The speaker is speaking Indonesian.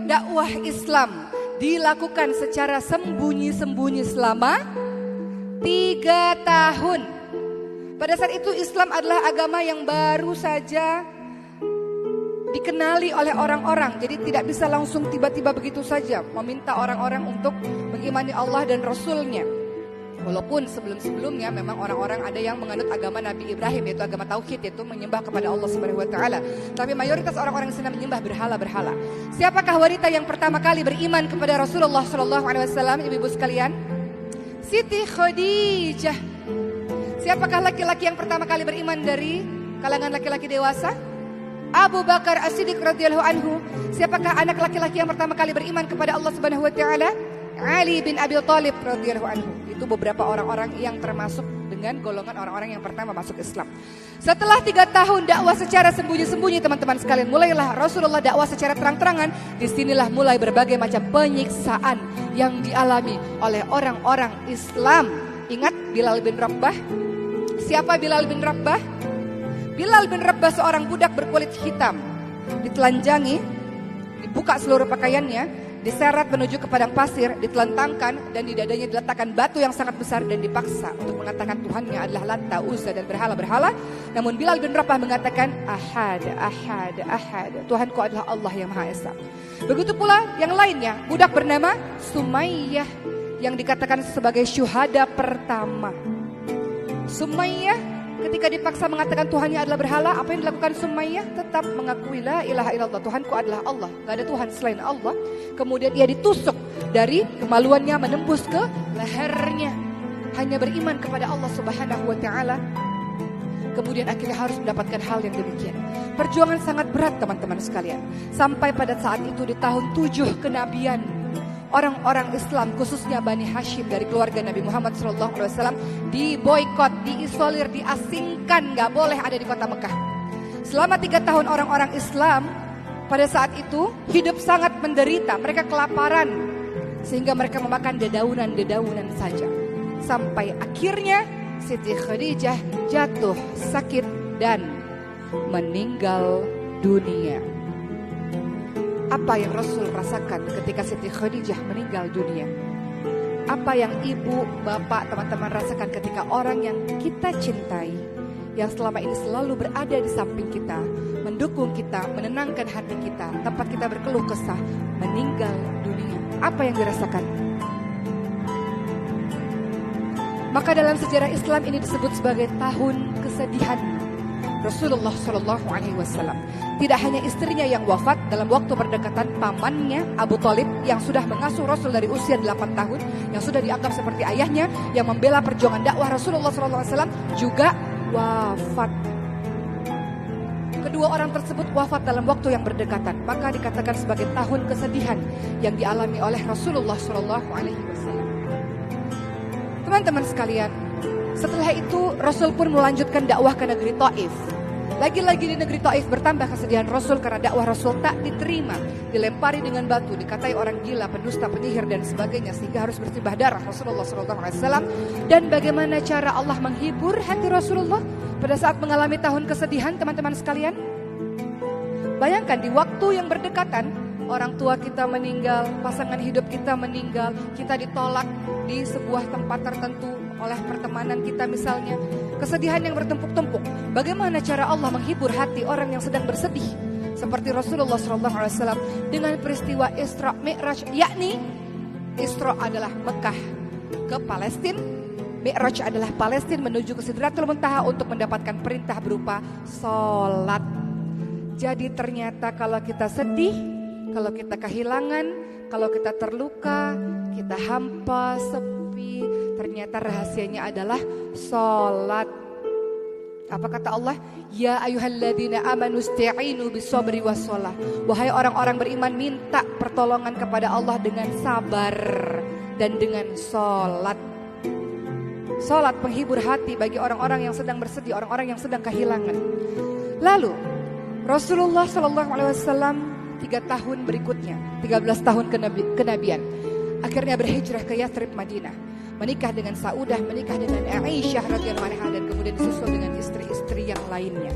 Dakwah Islam dilakukan secara sembunyi-sembunyi selama 3 tahun. Pada saat itu Islam adalah agama yang baru saja dikenali oleh orang-orang. Jadi tidak bisa langsung tiba-tiba begitu saja meminta orang-orang untuk mengimani Allah dan Rasulnya. Walaupun sebelum-sebelumnya memang orang-orang ada yang menganut agama Nabi Ibrahim, yaitu agama Tauhid, yaitu menyembah kepada Allah Subhanahu Wa Taala. Tapi mayoritas orang-orang di sana menyembah berhala-berhala. Siapakah wanita yang pertama kali beriman kepada Rasulullah Sallallahu Alaihi Wasallam, ibu-ibu sekalian? Siti Khadijah. Siapakah laki-laki yang pertama kali beriman dari kalangan laki-laki dewasa? Abu Bakar As-Siddiq radhiyallahu anhu. Siapakah anak laki-laki yang pertama kali beriman kepada Allah Subhanahu Wa Taala? Ali bin Abi Thalib radhiyallahu anhu. Itu beberapa orang-orang yang termasuk dengan golongan orang-orang yang pertama masuk Islam. Setelah 3 tahun dakwah secara sembunyi-sembunyi, teman-teman sekalian, mulailah Rasulullah dakwah secara terang-terangan. Disinilah mulai berbagai macam penyiksaan yang dialami oleh orang-orang Islam. Ingat Bilal bin Rabah? Siapa Bilal bin Rabah? Bilal bin Rabah seorang budak berkulit hitam, ditelanjangi, dibuka seluruh pakaiannya, diseret menuju ke padang pasir, ditelentangkan dan di dadanya diletakkan batu yang sangat besar dan dipaksa untuk mengatakan Tuhannya adalah Lata, Uzza dan berhala-berhala. Namun Bilal bin Rabah mengatakan Ahad, Ahad, Ahad, Tuhanku adalah Allah yang Maha Esa. Begitu pula yang lainnya, budak bernama Sumayyah yang dikatakan sebagai syuhada pertama. Sumayyah ketika dipaksa mengatakan Tuhannya adalah berhala, apa yang dilakukan Sumayyah? Tetap mengakui la ilaha illallah, Tuhanku adalah Allah, gak ada Tuhan selain Allah. Kemudian ia ditusuk, dari kemaluannya menembus ke lehernya, hanya beriman kepada Allah Subhanahu Wa Taala. Kemudian akhirnya harus mendapatkan hal yang demikian. Perjuangan sangat berat teman-teman sekalian. Sampai pada saat itu di tahun 7 kenabian, orang-orang Islam khususnya Bani Hashim dari keluarga Nabi Muhammad SAW diboikot, diisolir, diasingkan, gak boleh ada di kota Mekah. Selama 3 tahun orang-orang Islam pada saat itu hidup sangat menderita, mereka kelaparan sehingga mereka memakan dedaunan-dedaunan saja. Sampai akhirnya Siti Khadijah jatuh sakit dan meninggal dunia. Apa yang Rasul rasakan ketika Siti Khadijah meninggal dunia? Apa yang ibu, bapak, teman-teman rasakan ketika orang yang kita cintai, yang selama ini selalu berada di samping kita, mendukung kita, menenangkan hati kita, tempat kita berkeluh kesah, meninggal dunia? Apa yang dirasakan? Maka dalam sejarah Islam ini disebut sebagai tahun kesedihan Rasulullah Shallallahu Alaihi Wasallam. Tidak hanya istrinya yang wafat dalam waktu berdekatan, pamannya Abu Thalib yang sudah mengasuh Rasul dari usia 8 tahun, yang sudah dianggap seperti ayahnya, yang membela perjuangan dakwah Rasulullah Shallallahu Alaihi Wasallam juga wafat. Kedua orang tersebut wafat dalam waktu yang berdekatan, maka dikatakan sebagai tahun kesedihan yang dialami oleh Rasulullah Shallallahu Alaihi Wasallam. Teman-teman sekalian, setelah itu Rasul pun melanjutkan dakwah ke negeri Taif. Lagi-lagi di negeri Taif bertambah kesedihan Rasul karena dakwah Rasul tak diterima, dilempari dengan batu, dikatai orang gila, pendusta, penyihir dan sebagainya, sehingga harus bersimbah darah Rasulullah SAW. Dan bagaimana cara Allah menghibur hati Rasulullah pada saat mengalami tahun kesedihan, teman-teman sekalian? Bayangkan di waktu yang berdekatan, orang tua kita meninggal, pasangan hidup kita meninggal, kita ditolak di sebuah tempat tertentu oleh pertemanan kita misalnya. Kesedihan yang bertumpuk-tumpuk. Bagaimana cara Allah menghibur hati orang yang sedang bersedih? Seperti Rasulullah SAW dengan peristiwa Isra Mi'raj, yakni Isra adalah Mekah ke Palestina, Mi'raj adalah Palestina menuju ke Sidratul Muntaha untuk mendapatkan perintah berupa sholat. Jadi ternyata kalau kita sedih, kalau kita kehilangan, kalau kita terluka, kita hampa, sepi, ternyata rahasianya adalah sholat. Apa kata Allah? Ya ayyuhalladzina amanu ista'inu bis-sabri was-shalah. Wahai orang-orang beriman, minta pertolongan kepada Allah dengan sabar dan dengan sholat. Sholat penghibur hati bagi orang-orang yang sedang bersedih, orang-orang yang sedang kehilangan. Lalu Rasulullah SAW 3 tahun berikutnya, 13 tahun kenabian, akhirnya berhijrah ke Yathrib, Madinah, menikah dengan Saudah, menikah dengan Aisyah radhiyallahu anha, dan kemudian disusul dengan istri-istri yang lainnya.